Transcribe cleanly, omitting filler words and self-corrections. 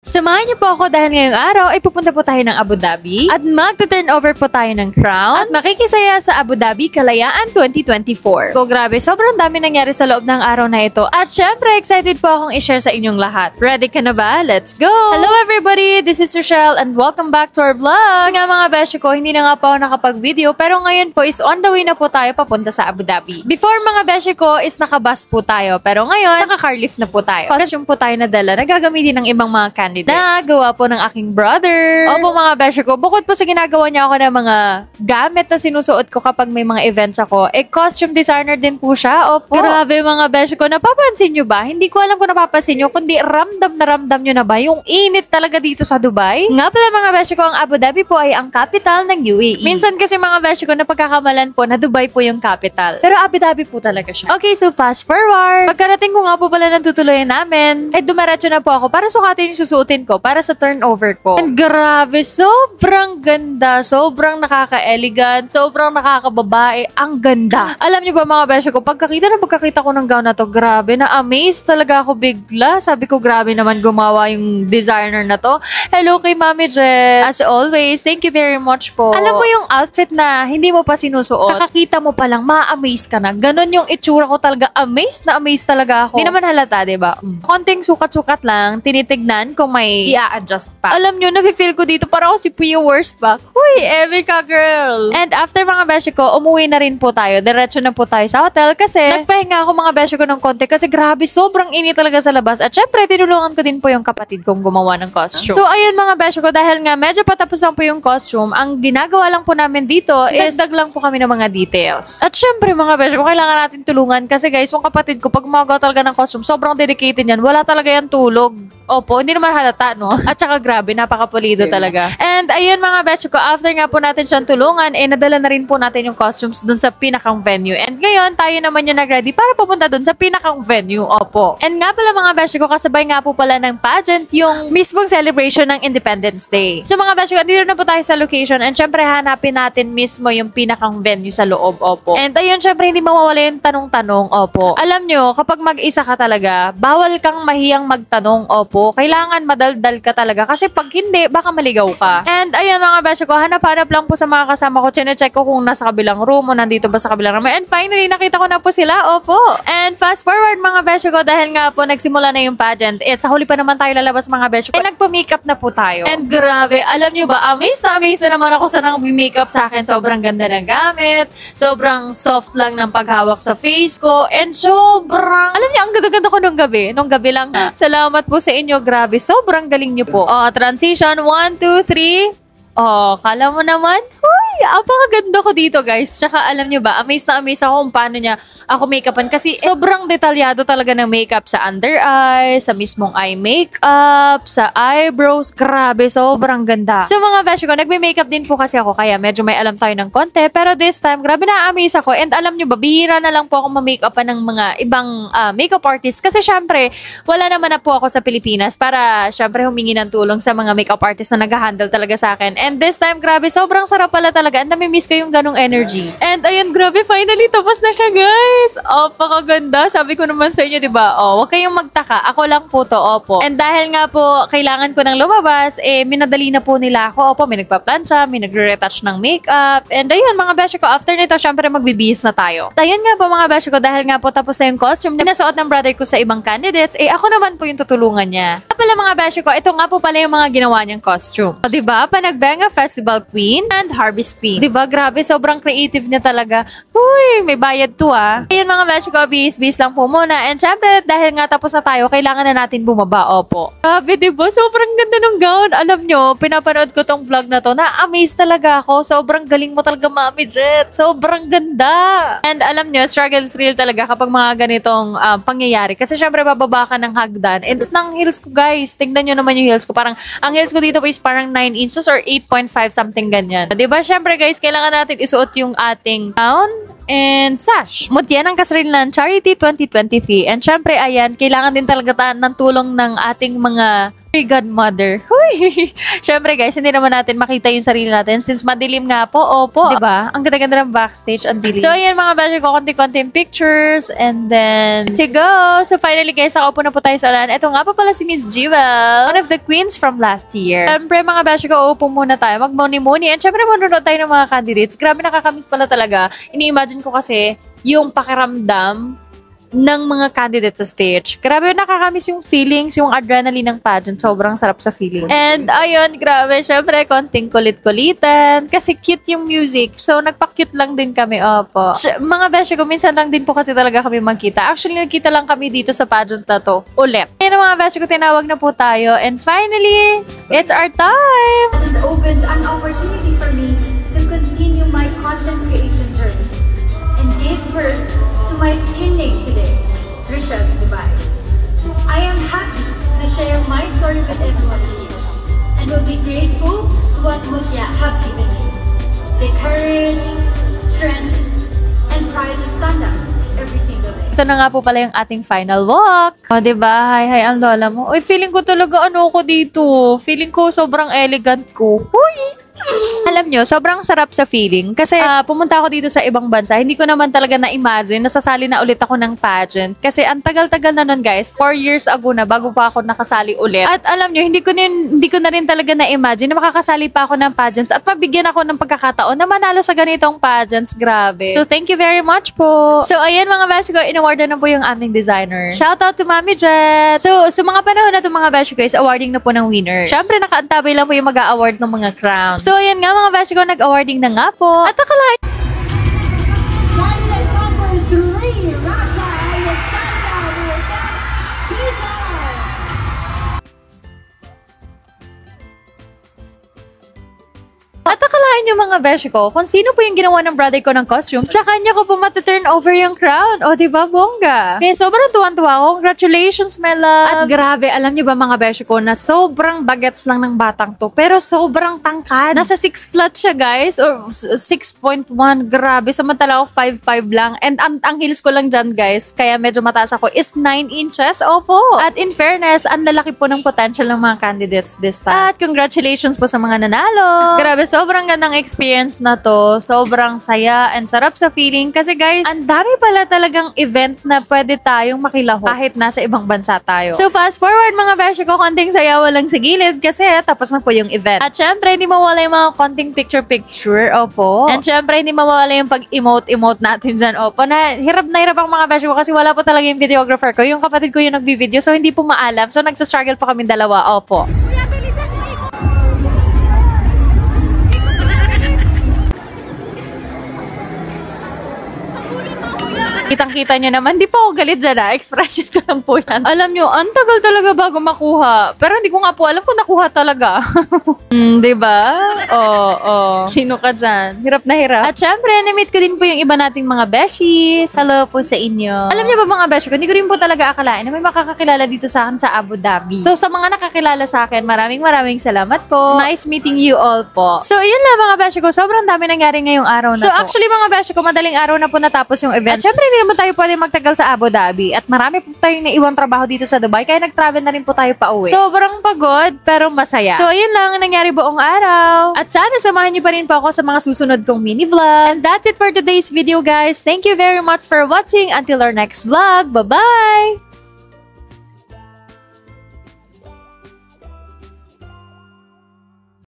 Samahan niyo po ako dahil ngayong araw ay pupunta po tayo ng Abu Dhabi at magta-turnover po tayo ng crown at makikisaya sa Abu Dhabi Kalayaan 2024. So grabe, sobrang dami nangyari sa loob ng araw na ito at syempre excited po akong i-share sa inyong lahat. Ready ka na ba? Let's go! Hello everybody! This is Rochelle and welcome back to our vlog! Nga mga beshi ko, hindi na nga po ako nakapag-video pero ngayon po is on the way na po tayo papunta sa Abu Dhabi. Before mga beshi ko is nakabus po tayo pero ngayon naka-car lift na po tayo. Costume po tayo nadala na gagamitin ng ibang mga candidates. Gawa po ng aking brother. Opo mga beshi ko, bukod po sa ginagawa niya ako ng mga gamit na sinusuot ko kapag may mga events ako, costume designer din po siya. Opo. Grabe mga beshi ko, napapansin nyo ba? Hindi ko alam kung napapansin nyo, kundi ramdam nyo na ba yung init talaga dito sa Dubai? Nga pala mga beshi ko, ang Abu Dhabi po ay ang capital ng UAE. Minsan kasi mga beshi ko, napagkakamalan po na Dubai po yung capital. Pero Abu Dhabi po talaga siya. Okay, so fast forward. Pagkarating ko nga po pala ng tutuloyan namin, dumiretso na po ako para sukatin yung susuotin ko para sa turnover ko. And grabe, sobrang ganda, sobrang nakaka-elegant, sobrang nakakababae, ang ganda. Alam niyo ba mga beshi ko, pagkakita ko ng gown na to, grabe, na-amaze talaga ako bigla. Sabi ko, grabe naman gumawa yung designer na to. Hello kay Mami Jet. As always, thank you very much po. Alam mo yung outfit na hindi mo pa sinusuot, kakakita mo pa lang, ma-amaze ka na. Ganon yung itsura ko talaga, amazed na amazed talaga ako. Hindi naman halata, diba? Konting sukat-sukat lang, tinitignan kung may i-adjust pa. Alam nyo, nafe-feel ko dito para ako si Pia Worst pa. Huy, Emika girl! And after mga beshi ko, umuwi na rin po tayo. Diretso na po tayo sa hotel kasi nagpahinga ako mga beshi ko ng konti kasi grabe, sobrang init talaga sa labas. At syempre, tinulungan ko din po yung kapatid kong gumawa ng costume. So ayun mga beshi ko, dahil nga medyo patapos lang po yung costume, ang ginagawa lang po namin dito is dagdag lang po kami ng mga details. At syempre mga beshi ko, kailangan natin tulungan kasi guys, yung kapatid ko, pag gumagawa talaga ng costume, sobrang dedicated yan. Wala talaga yan tulog. Opo, hindi naman halata, no? At saka grabe, napakapulido talaga. And ayun mga beshi ko, after nga po natin siyang tulungan, nadala na rin po natin yung costumes dun sa pinakang venue. And ngayon, tayo naman yung nag-ready para pupunta dun sa pinakang venue. Opo. And nga pala mga beshi ko, kasabay nga po pala ng pageant yung mismong celebration ng Independence Day. So mga beshi ko, dito na po tayo sa location and syempre hanapin natin mismo yung pinakang venue sa loob. Opo. And ayun, syempre hindi mawawala yung tanong-tanong. Opo. Alam nyo, kapag mag-isa ka talaga, bawal kang mahiyang magtanong. Opo. Kailangan madaldal ka talaga kasi pag hindi, baka maligaw ka. And ayun mga beshi ko, hanap-hanap lang po sa mga kasama ko. Chine-check ko kung nasa kabilang room o nandito ba sa kabilang room. And finally, nakita ko na po sila. Opo. And fast forward mga beshi ko, dahil nga po nagsimula na yung pageant. Sa huli pa naman tayo lalabas mga beshi ko. Nagpa-makeup na po tayo. And grabe, alam nyo ba, amazed na naman ako sa nang-makeup sa akin. Sobrang ganda ng gamit. Sobrang soft lang ng paghawak sa face ko. And sobrang, alam niyo, ang ganda-ganda ko nung gabi. Nung gabi lang. Salamat po sa inyo. Grabe, sobrang galing nyo po. Transition, 1, 2, 3. Kala mo naman? Huy, apakaganda ko dito guys. Tsaka alam nyo ba, amazed na amazed ako kung paano niya ako make-upan. Kasi sobrang detalyado talaga ng makeup sa under eyes, sa mismong eye makeup, sa eyebrows. Grabe, sobrang ganda. So mga beshi ko, nagme-makeup din po kasi ako. Kaya medyo may alam tayo ng konti. Pero this time, grabe na-amaze ako. And alam nyo ba, bihira na lang po ako ma-makeupan ng mga ibang makeup artists. Kasi syempre, wala naman na po ako sa Pilipinas para syempre humingi ng tulong sa mga makeup artists na nag-handle talaga sa akin. And this time, grabe, sobrang sarap pala talaga. And nami-miss ko yung ganong energy. And ayun, grabe, finally, tapos na siya, guys. Pakaganda. Sabi ko naman sa inyo, diba? Huwag kayong magtaka. Ako lang po to, opo. And dahil nga po, kailangan ko nang lumabas, minadali na po nila ako. Opo, may nagpa-plancha, may nagre-retouch ng makeup. And ayun, mga beshi ko, after nito, syempre, magbibihis na tayo. Ayun nga po, mga beshi ko, dahil nga po tapos na yung costume na nasuot ng brother ko sa ibang candidates, ako naman po yung tutulungan niya. Pala mga beshi ko, ito nga po pala yung mga ginawa niyang costume. Diba? Panagbenga Festival Queen and Harvest Queen. Diba? Grabe, sobrang creative niya talaga. Uy, may bayad to Ayun mga beshi ko, bis lang po muna. And syempre, dahil nga tapos na tayo, kailangan na natin bumaba. Opo. Grabe, diba? Sobrang ganda ng gown. Alam nyo, pinapanood ko tong vlog na to. Na-amaze talaga ako. Sobrang galing mo talaga, Mami Jet. Sobrang ganda. And alam nyo, struggle is real talaga kapag mga ganitong pangyayari. Kasi syempre, bababa ka ng hagdan. And ng heels ko, guys. Tingnan nyo naman yung heels ko. Parang, ang heels ko dito is parang 9 inches or 8.5 something ganyan. Diba? Syempre, guys, kailangan natin isuot yung ating gown and sash. Mutya ng Kasrilan Charity 2023. And syempre, ayan, kailangan din talaga ng tulong ng ating mga Godmother. Huy! Syempre guys, hindi naman natin makita yung sarili natin since madilim nga po. Opo. Diba? Ang ganda-ganda ng backstage. Ang dilim. So, ayan mga beshi ko. Konti-konting pictures. And then, to go. So, finally guys, nakaupo na po tayo sa ulan. Ito nga pa pala si Miss Jewel. One of the queens from last year. Syempre mga beshi ko, uupo muna tayo. Mag-muni-muni. And syempre, manunod tayo ng mga candidates. Grabe nakakamiss pala talaga. Ini-imagine ko kasi yung pakiramdam ng mga candidates sa stage. Grabe, nakakamiss yung feelings, yung adrenaline ng pageant. Sobrang sarap sa feeling. And, ayun, grabe, syempre, konting kulit-kulitan. Kasi cute yung music. So, nagpa-cute lang din kami. Opo. Mga beshi ko, minsan lang din po kasi talaga kami magkita. Actually, nagkita lang kami dito sa pageant na to. Ulit. Ayun, mga beshi ko, tinawag na po tayo. And finally, it's our time! It opens an opportunity for me to continue my content creation journey and give birth to my skin name today, Rishabh Dubai. I am happy to share my story with everyone here and will be grateful to what Mutya have given me. The courage, strength, and pride to stand up every single day. Ito na nga po pala yung ating final walk. O, diba? Hi, ang lola mo. Uy, feeling ko talaga ano ko dito. Feeling ko sobrang elegant ko. Uy! Alam nyo, sobrang sarap sa feeling. Kasi pumunta ako dito sa ibang bansa. Hindi ko naman talaga na-imagine. Nasasali na ulit ako ng pageant. Kasi ang tagal-tagal na nun guys. 4 years ago na bago pa ako nakasali ulit. At alam nyo, hindi ko na rin talaga na-imagine na makakasali pa ako ng pageants. At mabigyan ako ng pagkakataon na manalo sa ganitong pageants. Grabe. So thank you very much po. So ayan mga beshi ko, in-awardan na po yung aming designer. Shout out to Mami Jet. So sa mga panahon na ito mga beshi ko is awarding na po ng winners. Syempre nakaantabay lang po yung mag-a-award ng mga crowns. So, ayan nga mga beshi ko, nag-awarding na nga po. At akalain Candidate number 3, Rasha Alexandra will next season. At akalain nyo mga beshi ko, kung sino po yung ginawa ng brother ko ng costume, sa kanya ko po mataturn over yung crown. O, diba, bongga? Kaya sobrang tuwan-tuwa ako. Congratulations, my love. At grabe, alam nyo ba mga beshi ko, na sobrang bagets lang ng batang to, pero sobrang tangkad. Nasa 6 flat siya, guys, or 6.1. Grabe, samantala ako 5'5 lang. And ang heels ko lang dyan, guys, kaya medyo mataas ako, is 9 inches. Opo. At in fairness, ang lalaki po ng potential ng mga candidates this time. At congratulations po sa mga nanalo. Grabe, sobrang gandang experience na to. Sobrang saya and sarap sa feeling. Kasi guys, ang dami pala talagang event na pwede tayong makilaho kahit nasa ibang bansa tayo. So fast forward mga beshi ko, konting sayawa lang sa gilid kasi tapos na po yung event. At syempre, hindi mawala yung mga konting picture-picture. Opo. And syempre, hindi mawala yung pag-emote-emote natin dyan. Opo. Na hirap ang mga beshi ko kasi wala po talaga yung videographer ko. Yung kapatid ko yung nagbi-video. So hindi po maalam. So nagsastruggle pa kami dalawa. Opo. Kitang-kita nyo naman, di pa ako galit dyan expression ko lang po yan. Alam nyo, ang tagal talaga bago makuha. Pero hindi ko nga po alam kung nakuha talaga. Diba? Oo. Sino ka dyan? Hirap na hirap. At syempre, na-meet ko din po yung iba nating mga beshies. Hello po sa inyo. Alam nyo ba mga beshi ko, hindi ko rin po talaga akalain na may makakakilala dito sa akin sa Abu Dhabi. So sa mga nakakilala sa akin, maraming salamat po. Nice meeting you all po. So yun lang mga beshi ko, sobrang dami nangyari ngayong araw na to. So actually mga beshi ko, madaling araw na po natapos yung event. At syempre, hindi naman tayo pwede magtagal sa Abu Dhabi at marami po tayong naiwang trabaho dito sa Dubai kaya nag-travel na rin po tayo pa uwi. Sobrang pagod pero masaya. So ayun lang ang nangyari buong araw. At sana samahan niyo pa rin po ako sa mga susunod kong mini vlog. And that's it for today's video guys. Thank you very much for watching. Until our next vlog. Bye-bye!